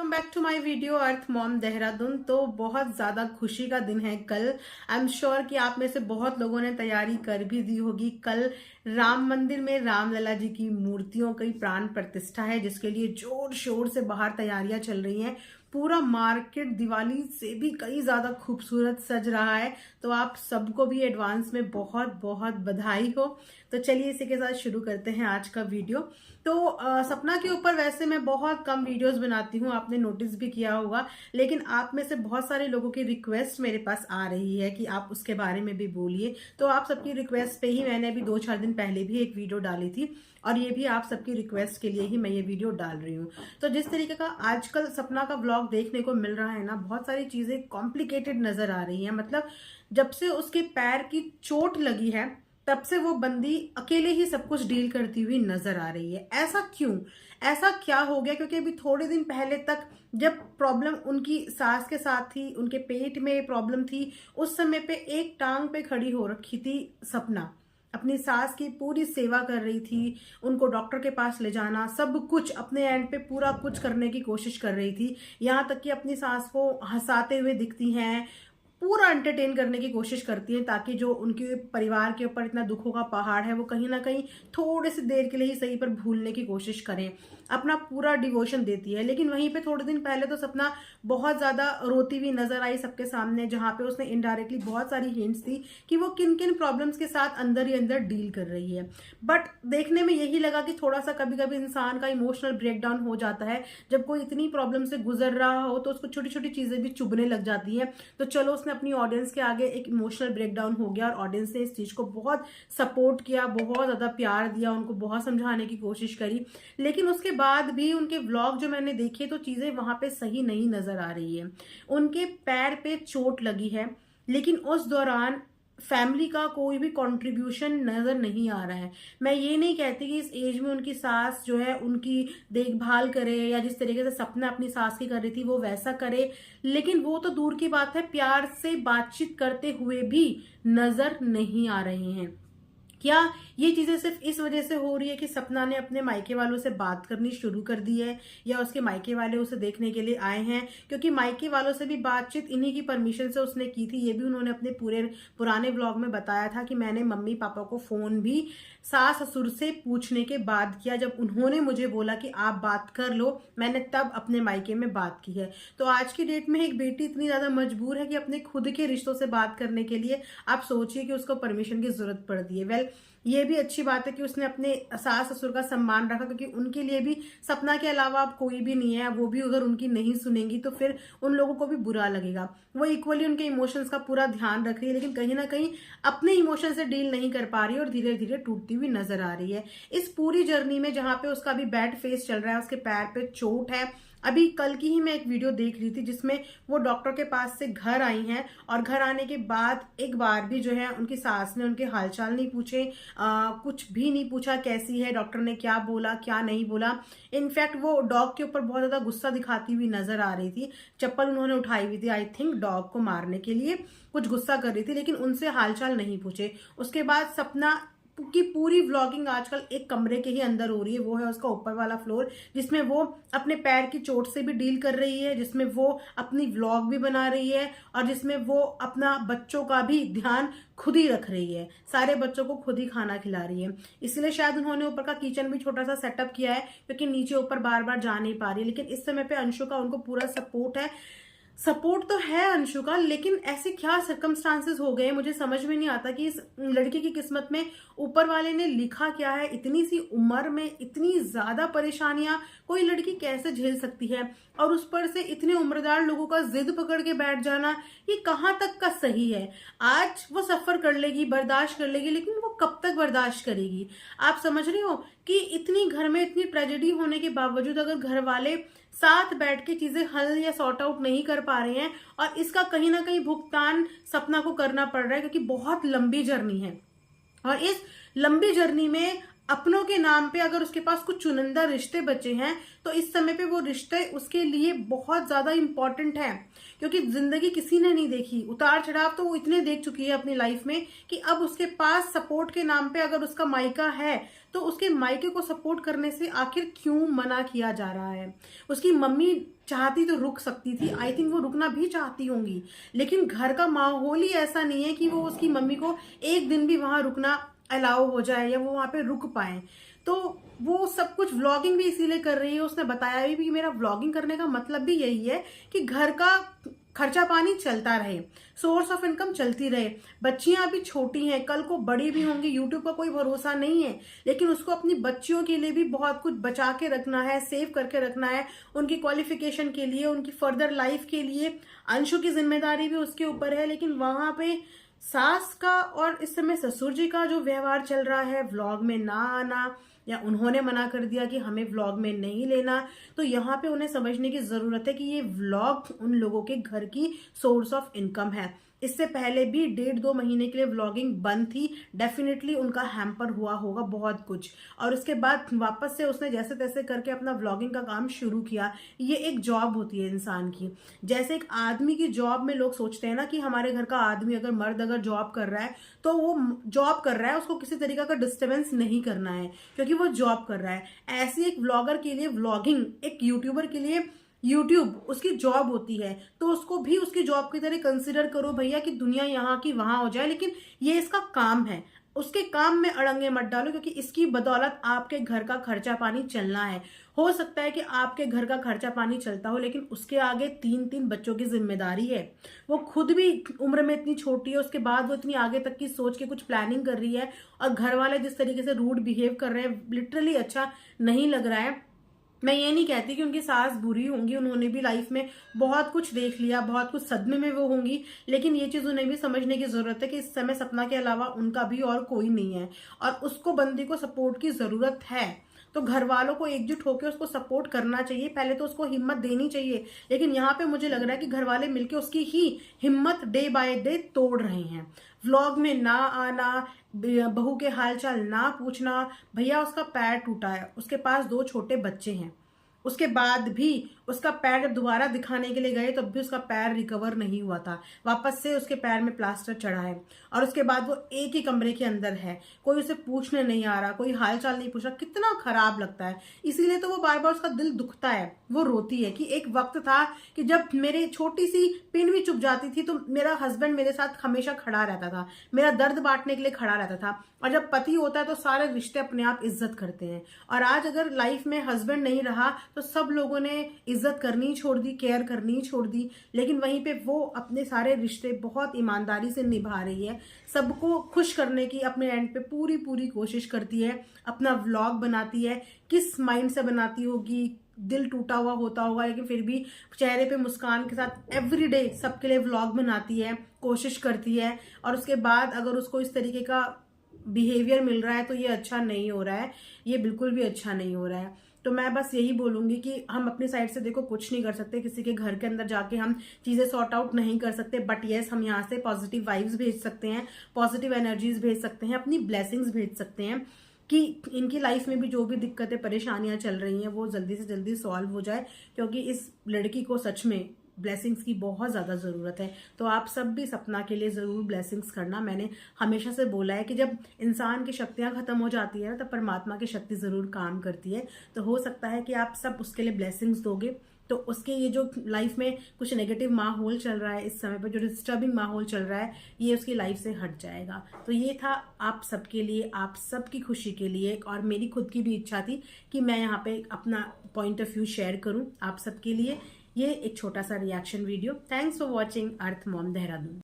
Welcome back to my video अर्थ मॉम देहरादून। तो बहुत ज़्यादा खुशी का दिन है कल। आई एम श्योर कि आप में से बहुत लोगों ने तैयारी कर भी दी होगी। कल राम मंदिर में रामलला जी की मूर्तियों की प्राण प्रतिष्ठा है, जिसके लिए जोर शोर से बाहर तैयारियां चल रही हैं। पूरा मार्केट दिवाली से भी कई ज्यादा खूबसूरत सज रहा है। तो आप सबको भी एडवांस में बहुत बहुत बधाई हो। तो चलिए इसी के साथ शुरू करते हैं आज का वीडियो। तो सपना के ऊपर वैसे मैं बहुत कम वीडियोस बनाती हूँ, आपने नोटिस भी किया होगा। लेकिन आप में से बहुत सारे लोगों की रिक्वेस्ट मेरे पास आ रही है कि आप उसके बारे में भी बोलिए। तो आप सबकी रिक्वेस्ट पे ही मैंने अभी 2-4 दिन पहले भी एक वीडियो डाली थी, और ये भी आप सबकी रिक्वेस्ट के लिए ही मैं ये वीडियो डाल रही हूँ। तो जिस तरीके का आजकल सपना का व्लॉग देखने को मिल रहा है ना, बहुत सारी चीजें कॉम्प्लिकेटेड नजर आ रही हैं। मतलब जब से उसके पैर की चोट लगी है तब से वो बंदी अकेले ही सब कुछ डील करती हुई नजर आ रही है। ऐसा क्यों? ऐसा क्या हो गया? क्योंकि अभी थोड़े दिन पहले तक जब प्रॉब्लम उनकी सास के साथ थी, उनके पेट में प्रॉब्लम थी, उस समय पे एक टांग पे खड़ी हो रखी थी सपना। अपनी सास की पूरी सेवा कर रही थी, उनको डॉक्टर के पास ले जाना, सब कुछ अपने एंड पे पूरा कुछ करने की कोशिश कर रही थी। यहाँ तक कि अपनी सास को हंसाते हुए दिखती हैं, पूरा एंटरटेन करने की कोशिश करती हैं, ताकि जो उनके परिवार के ऊपर इतना दुखों का पहाड़ है वो कहीं ना कहीं थोड़े से देर के लिए ही सही पर भूलने की कोशिश करें। अपना पूरा डिवोशन देती है। लेकिन वहीं पे थोड़े दिन पहले तो सपना बहुत ज्यादा रोती हुई नजर आई सबके सामने, जहां पे उसने इनडायरेक्टली बहुत सारी हिंट्स दी कि वो किन किन प्रॉब्लम्स के साथ अंदर ही अंदर डील कर रही है। बट देखने में यही लगा कि थोड़ा सा कभी कभी इंसान का इमोशनल ब्रेकडाउन हो जाता है। जब कोई इतनी प्रॉब्लम से गुजर रहा हो तो उसको छोटी छोटी चीजें भी चुभने लग जाती हैं। तो चलो, उसने अपनी ऑडियंस के आगे एक इमोशनल ब्रेकडाउन हो गया, और ऑडियंस ने इस चीज को बहुत सपोर्ट किया, बहुत ज्यादा प्यार दिया, उनको बहुत समझाने की कोशिश करी। लेकिन उसके बाद भी उनके व्लॉग जो मैंने देखे तो चीजें वहां पे सही नहीं नजर आ रही है। उनके पैर पे चोट लगी है, लेकिन उस दौरान फैमिली का कोई भी कंट्रीब्यूशन नजर नहीं आ रहा है। मैं ये नहीं कहती कि इस एज में उनकी सास जो है उनकी देखभाल करे, या जिस तरीके से सपना अपनी सास की कर रही थी वो वैसा करे। लेकिन वो तो दूर की बात है, प्यार से बातचीत करते हुए भी नजर नहीं आ रहे हैं। क्या ये चीजें सिर्फ इस वजह से हो रही है कि सपना ने अपने मायके वालों से बात करनी शुरू कर दी है, या उसके मायके वाले उसे देखने के लिए आए हैं? क्योंकि मायके वालों से भी बातचीत इन्हीं की परमिशन से उसने की थी। ये भी उन्होंने अपने पूरे पुराने व्लॉग में बताया था कि मैंने मम्मी पापा को फोन भी सास ससुर से पूछने के बाद किया। जब उन्होंने मुझे बोला कि आप बात कर लो, मैंने तब अपने मायके में बात की है। तो आज की डेट में एक बेटी इतनी ज्यादा मजबूर है कि अपने खुद के रिश्तों से बात करने के लिए आप सोचिए कि उसको परमिशन की जरूरत पड़ती है। वेल, ये भी अच्छी बात है कि उसने अपने सास ससुर का सम्मान रखा, क्योंकि उनके लिए भी सपना के अलावा अब कोई भी नहीं है। वो भी अगर उनकी नहीं सुनेंगी तो फिर उन लोगों को भी बुरा लगेगा। वो इक्वली उनके इमोशंस का पूरा ध्यान रख रही है, लेकिन कहीं ना कहीं अपने इमोशन से डील नहीं कर पा रही है, और धीरे धीरे टूटती हुई नजर आ रही है इस पूरी जर्नी में। जहां पे उसका अभी बैड फेस चल रहा है, उसके पैर पे चोट है। अभी कल की ही मैं एक वीडियो देख रही थी जिसमें वो डॉक्टर के पास से घर आई हैं, और घर आने के बाद एक बार भी जो है उनकी सास ने उनके हालचाल नहीं पूछे, कुछ भी नहीं पूछा कैसी है, डॉक्टर ने क्या बोला क्या नहीं बोला। इनफैक्ट वो डॉग के ऊपर बहुत ज्यादा गुस्सा दिखाती हुई नजर आ रही थी। चप्पल उन्होंने उठाई हुई थी, आई थिंक डॉग को मारने के लिए कुछ गुस्सा कर रही थी, लेकिन उनसे हालचाल नहीं पूछे। उसके बाद सपना की पूरी व्लॉगिंग आजकल एक कमरे के ही अंदर हो रही है। वो है उसका ऊपर वाला फ्लोर, जिसमें वो अपने पैर की चोट से भी डील कर रही है, जिसमें वो अपनी व्लॉग भी बना रही है, और जिसमें वो अपना बच्चों का भी ध्यान खुद ही रख रही है। सारे बच्चों को खुद ही खाना खिला रही है। इसलिए शायद उन्होंने ऊपर का किचन भी छोटा सा सेटअप किया है, क्योंकि नीचे ऊपर बार बार जा नहीं पा रही है। लेकिन इस समय पे अंशु का उनको पूरा सपोर्ट है। सपोर्ट तो है अंशु का, लेकिन ऐसे क्या सर्कमस्टांसेस हो गए मुझे समझ में नहीं आता कि इस लड़की की किस्मत में ऊपर वाले ने लिखा क्या है। इतनी सी उम्र में इतनी ज्यादा परेशानियां कोई लड़की कैसे झेल सकती है, और उस पर से इतने उम्रदार लोगों का जिद पकड़ के बैठ जाना, ये कहाँ तक का सही है? आज वो सफर कर लेगी, बर्दाश्त कर लेगी, लेकिन वो कब तक बर्दाश्त करेगी? आप समझ रहे हो कि इतनी घर में इतनी ट्रेजेडी होने के बावजूद अगर घर वाले साथ बैठ के चीजें हल या सॉर्ट आउट नहीं कर पा रहे हैं, और इसका कहीं ना कहीं भुगतान सपना को करना पड़ रहा है, क्योंकि बहुत लंबी जर्नी है। और इस लंबी जर्नी में अपनों के नाम पे अगर उसके पास कुछ चुनिंदा रिश्ते बचे हैं तो इस समय पे वो रिश्ते उसके लिए बहुत ज्यादा इंपॉर्टेंट है, क्योंकि जिंदगी किसी ने नहीं देखी, उतार चढ़ाव तो वो इतने देख चुकी है अपनी लाइफ में कि अब उसके पास सपोर्ट के नाम पे अगर उसका मायका है तो उसके मायके को सपोर्ट करने से आखिर क्यों मना किया जा रहा है। उसकी मम्मी चाहती तो रुक सकती थी, आई थिंक वो रुकना भी चाहती होंगी, लेकिन घर का माहौल ही ऐसा नहीं है कि वो उसकी मम्मी को एक दिन भी वहां रुकना अलाउ हो जाए या वो वहां पे रुक पाए। तो वो सब कुछ व्लॉगिंग भी इसीलिए कर रही है। उसने बताया भी कि मेरा व्लॉगिंग करने का मतलब भी यही है कि घर का खर्चा पानी चलता रहे, सोर्स ऑफ इनकम चलती रहे। बच्चियां अभी छोटी हैं, कल को बड़ी भी होंगी, यूट्यूब का कोई भरोसा नहीं है, लेकिन उसको अपनी बच्चियों के लिए भी बहुत कुछ बचा के रखना है, सेव करके रखना है, उनकी क्वालिफिकेशन के लिए, उनकी फर्दर लाइफ के लिए। अंशु की जिम्मेदारी भी उसके ऊपर है, लेकिन वहां पे सास का और इस समय ससुर जी का जो व्यवहार चल रहा है, व्लॉग में ना आना या उन्होंने मना कर दिया कि हमें व्लॉग में नहीं लेना, तो यहाँ पे उन्हें समझने की जरूरत है कि ये व्लॉग उन लोगों के घर की सोर्स ऑफ इनकम है। इससे पहले भी 1.5-2 महीने के लिए व्लॉगिंग बंद थी, डेफिनेटली उनका हैम्पर हुआ होगा बहुत कुछ, और उसके बाद वापस से उसने जैसे तैसे करके अपना व्लॉगिंग का काम शुरू किया। ये एक जॉब होती है इंसान की, जैसे एक आदमी की जॉब में लोग सोचते हैं ना कि हमारे घर का आदमी अगर मर्द अगर जॉब कर रहा है तो वो जॉब कर रहा है, उसको किसी तरीके का डिस्टर्बेंस नहीं करना है क्योंकि वो जॉब कर रहा है। ऐसी एक व्लॉगर के लिए व्लॉगिंग, एक यूट्यूबर के लिए यूट्यूब उसकी जॉब होती है, तो उसको भी उसकी जॉब की तरह कंसिडर करो भैया कि दुनिया यहाँ की वहां हो जाए, लेकिन ये इसका काम है। उसके काम में अड़ंगे मत डालो, क्योंकि इसकी बदौलत आपके घर का खर्चा पानी चलना है। हो सकता है कि आपके घर का खर्चा पानी चलता हो, लेकिन उसके आगे 3-3 बच्चों की जिम्मेदारी है। वो खुद भी उम्र में इतनी छोटी है, उसके बाद वो इतनी आगे तक की सोच के कुछ प्लानिंग कर रही है, और घर वाले जिस तरीके से रूड बिहेव कर रहे हैं, लिटरली अच्छा नहीं लग रहा है। मैं ये नहीं कहती कि उनकी सास बुरी होंगी, उन्होंने भी लाइफ में बहुत कुछ देख लिया, बहुत कुछ सदमे में वो होंगी, लेकिन ये चीज उन्हें भी समझने की जरूरत है कि इस समय सपना के अलावा उनका भी और कोई नहीं है, और उसको बंदी को सपोर्ट की जरूरत है। तो घर वालों को एकजुट होकर उसको सपोर्ट करना चाहिए, पहले तो उसको हिम्मत देनी चाहिए। लेकिन यहाँ पे मुझे लग रहा है कि घर वाले मिलके उसकी ही हिम्मत डे बाय डे तोड़ रहे हैं। व्लॉग में ना आना, बहू के हालचाल ना पूछना। भैया उसका पैर टूटा है, उसके पास 2 छोटे बच्चे हैं, उसके बाद भी उसका पैर जब दोबारा दिखाने के लिए गए तब भी उसका पैर रिकवर नहीं हुआ था, वापस से उसके पैर में प्लास्टर चढ़ा है, और उसके बाद वो एक ही कमरे के अंदर है, कोई उसे पूछने नहीं आ रहा, कोई हालचाल नहीं पूछ रहा। कितना खराब लगता है। इसीलिए तो वो बार बार उसका दिल दुखता है, वो रोती है कि एक वक्त था कि जब मेरी छोटी सी पिन भी चुभ जाती थी तो मेरा हस्बैंड मेरे साथ हमेशा खड़ा रहता था, मेरा दर्द बांटने के लिए खड़ा रहता था, और जब पति होता है तो सारे रिश्ते अपने आप इज्जत करते हैं। और आज अगर लाइफ में हस्बैंड नहीं रहा तो सब लोगों ने इज्जत करनी छोड़ दी, केयर करनी छोड़ दी, लेकिन वहीं पे वो अपने सारे रिश्ते बहुत ईमानदारी से निभा रही है, सबको खुश करने की अपने एंड पे पूरी पूरी कोशिश करती है, अपना व्लॉग बनाती है। किस माइंड से बनाती होगी, दिल टूटा हुआ होता होगा, लेकिन फिर भी चेहरे पे मुस्कान के साथ एवरीडे सबके लिए व्लॉग बनाती है, कोशिश करती है। और उसके बाद अगर उसको इस तरीके का बिहेवियर मिल रहा है तो ये अच्छा नहीं हो रहा है, ये बिल्कुल भी अच्छा नहीं हो रहा है। तो मैं बस यही बोलूंगी कि हम अपनी साइड से देखो कुछ नहीं कर सकते, किसी के घर के अंदर जाके हम चीजें सॉर्ट आउट नहीं कर सकते, बट यस हम यहाँ से पॉजिटिव वाइब्स भेज सकते हैं, पॉजिटिव एनर्जीज भेज सकते हैं, अपनी ब्लेसिंग्स भेज सकते हैं कि इनकी लाइफ में भी जो भी दिक्कतें परेशानियां चल रही हैं वो जल्दी से जल्दी सॉल्व हो जाए, क्योंकि इस लड़की को सच में ब्लेसिंग्स की बहुत ज़्यादा ज़रूरत है। तो आप सब भी सपना के लिए ज़रूर ब्लेसिंग्स करना। मैंने हमेशा से बोला है कि जब इंसान की शक्तियाँ ख़त्म हो जाती है ना तब परमात्मा की शक्ति ज़रूर काम करती है। तो हो सकता है कि आप सब उसके लिए ब्लेसिंग्स दोगे तो उसके ये जो लाइफ में कुछ नेगेटिव माहौल चल रहा है इस समय पर, जो डिस्टर्बिंग माहौल चल रहा है, ये उसकी लाइफ से हट जाएगा। तो ये था आप सबके लिए, आप सबकी खुशी के लिए, और मेरी खुद की भी इच्छा थी कि मैं यहाँ पे अपना पॉइंट ऑफ व्यू शेयर करूँ आप सबके लिए। ये एक छोटा सा reaction video. Thanks for watching अर्थ मॉम देहरादून।